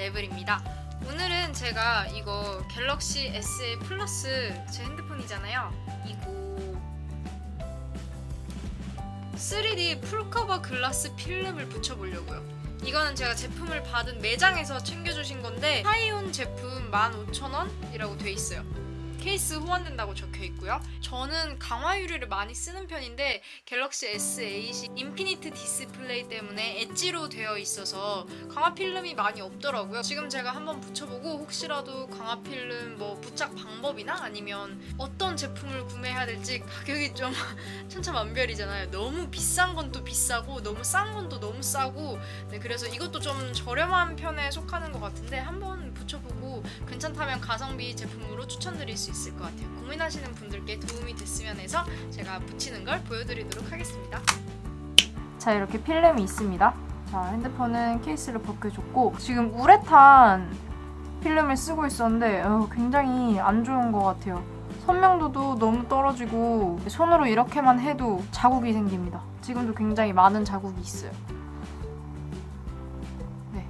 레벨입니다. 오늘은 제가 이거 갤럭시 S8 플러스 제 핸드폰이잖아요. 이거 3D 풀커버 글라스 필름을 붙여보려고요. 이거는 제가 제품을 받은 매장에서 챙겨주신 건데 하이온 제품 15,000원이라고 돼 있어요. 케이스 호환된다고 적혀 있고요. 저는 강화 유리를 많이 쓰는 편인데 갤럭시 S8이 인피니트 디스플레이 때문에 엣지로 되어 있어서 강화 필름이 많이 없더라고요. 지금 제가 한번 붙여보고 혹시라도 강화 필름 뭐 부착 방법이나 아니면 어떤 제품을 구매해야 될지 가격이 좀 천차만별이잖아요. 너무 비싼 건 또 비싸고 너무 싼 건 또 너무 싸고 네, 그래서 이것도 좀 저렴한 편에 속하는 것 같은데 한번 붙여보고 괜찮다면 가성비 제품으로 추천드릴 수 있을 것 같아요. 고민하시는 분들께 도움이 됐으면 해서 제가 붙이는 걸 보여드리도록 하겠습니다. 자, 이렇게 필름이 있습니다. 자, 핸드폰은 케이스를 벗겨줬고 지금 우레탄 필름을 쓰고 있었는데 굉장히 안 좋은 것 같아요. 선명도도 너무 떨어지고 손으로 이렇게만 해도 자국이 생깁니다. 지금도 굉장히 많은 자국이 있어요. 네,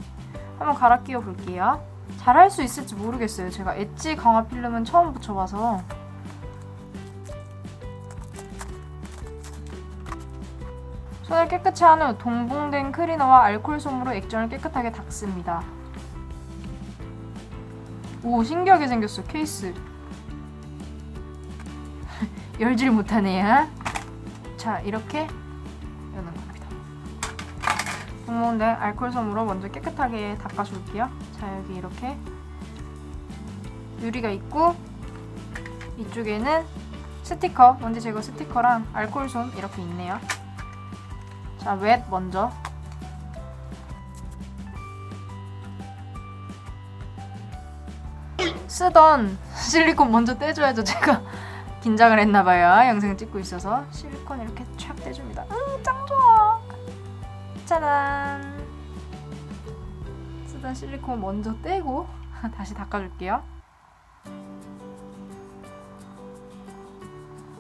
한번 갈아 끼워 볼게요. 잘할 수 있을지 모르겠어요. 제가 엣지 강화 필름은 처음 붙여봐서. 손을 깨끗이 한 후 동봉된 클리너와 알코올 솜으로 액정을 깨끗하게 닦습니다. 오, 신기하게 생겼어, 케이스. 열질 못하네요. 자, 이렇게 여는 겁니다. 동봉된 알코올 솜으로 먼저 깨끗하게 닦아줄게요. 자, 여기 이렇게 유리가 있고 이쪽에는 스티커, 먼지 제거 스티커랑 알코올 솜 이렇게 있네요. 자, 웻 먼저. 쓰던 실리콘 먼저 떼줘야죠. 제가 긴장을 했나봐요. 영상 찍고 있어서 실리콘 이렇게 촥 떼줍니다. 짱 좋아. 짜잔. 쓰던 실리콘 먼저 떼고 다시 닦아줄게요.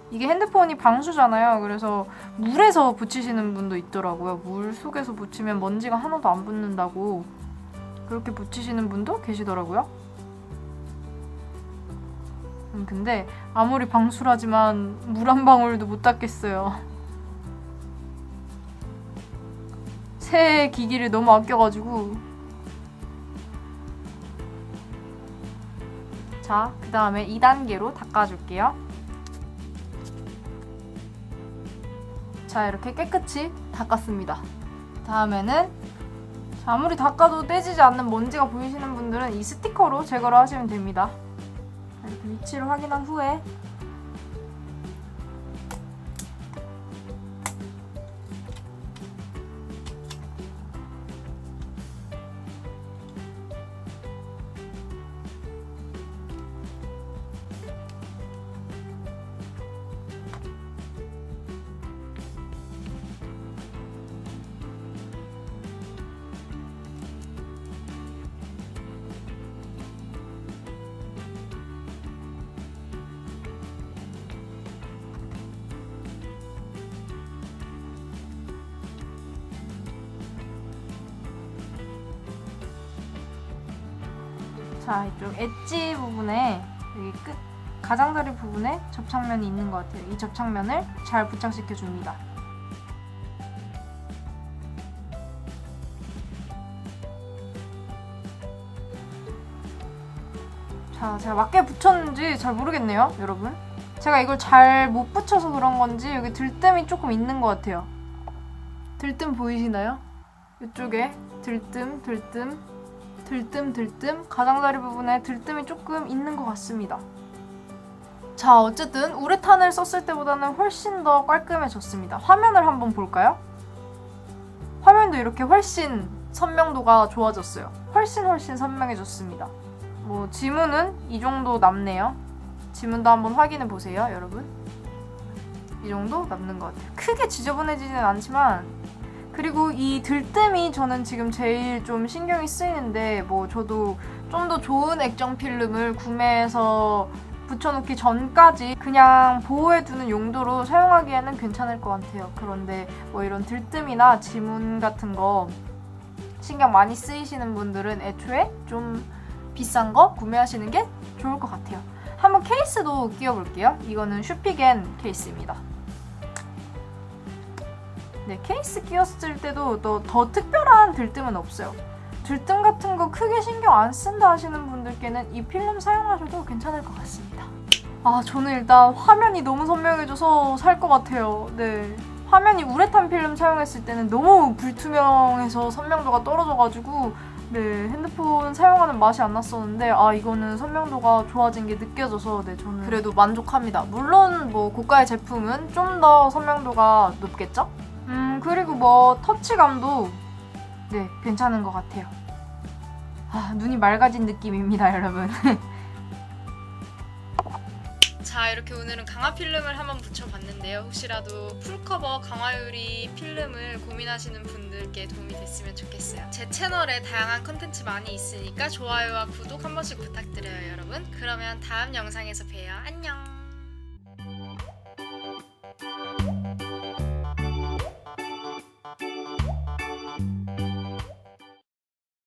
이게 핸드폰이 방수잖아요. 그래서 물에서 붙이시는 분도 있더라고요. 물 속에서 붙이면 먼지가 하나도 안 붙는다고 그렇게 붙이시는 분도 계시더라고요. 근데 아무리 방수라지만 물 한 방울도 못 닦겠어요. 새 기기를 너무 아껴가지고. 자, 그 다음에 2단계로 닦아줄게요. 자, 이렇게 깨끗이 닦았습니다. 다음에는 아무리 닦아도 떼지지 않는 먼지가 보이시는 분들은 이 스티커로 제거를 하시면 됩니다. 이렇게 위치를 확인한 후에 자, 이쪽 엣지 부분에 여기 끝 가장자리 부분에 접착면이 있는 것 같아요. 이 접착면을 잘 부착시켜 줍니다. 자, 제가 맞게 붙였는지 잘 모르겠네요, 여러분. 제가 이걸 잘 못 붙여서 그런 건지 여기 들뜸이 조금 있는 것 같아요. 들뜸 보이시나요? 이쪽에 들뜸 가장자리 부분에 들뜸이 조금 있는 것 같습니다. 자, 어쨌든 우레탄을 썼을 때보다는 훨씬 더 깔끔해졌습니다. 화면을 한번 볼까요? 화면도 이렇게 훨씬 선명도가 좋아졌어요. 훨씬 선명해졌습니다. 뭐 지문은 이 정도 남네요. 지문도 한번 확인해 보세요, 여러분. 이 정도 남는 것 같아요. 크게 지저분해지진 않지만, 그리고 이 들뜸이 저는 지금 제일 좀 신경이 쓰이는데, 뭐 저도 좀 더 좋은 액정 필름을 구매해서 붙여놓기 전까지 그냥 보호해두는 용도로 사용하기에는 괜찮을 것 같아요. 그런데 뭐 이런 들뜸이나 지문 같은 거 신경 많이 쓰이시는 분들은 애초에 좀 비싼 거 구매하시는 게 좋을 것 같아요. 한번 케이스도 끼워볼게요. 이거는 슈피겐 케이스입니다. 네, 케이스 끼웠을 때도 더 특별한 들뜸은 없어요. 들뜸 같은 거 크게 신경 안 쓴다 하시는 분들께는 이 필름 사용하셔도 괜찮을 것 같습니다. 아, 저는 일단 화면이 너무 선명해져서 살 것 같아요. 네, 화면이 우레탄 필름 사용했을 때는 너무 불투명해서 선명도가 떨어져가지고 네, 핸드폰 사용하는 맛이 안 났었는데 이거는 선명도가 좋아진 게 느껴져서 네, 저는 그래도 만족합니다. 물론 뭐 고가의 제품은 좀 더 선명도가 높겠죠? 그리고 뭐 터치감도 네, 괜찮은 것 같아요. 눈이 맑아진 느낌입니다, 여러분. 자, 이렇게 오늘은 강화 필름을 한번 붙여봤는데요. 혹시라도 풀커버 강화유리 필름을 고민하시는 분들께 도움이 됐으면 좋겠어요. 제 채널에 다양한 컨텐츠 많이 있으니까 좋아요와 구독 한 번씩 부탁드려요, 여러분. 그러면 다음 영상에서 봬요. 안녕!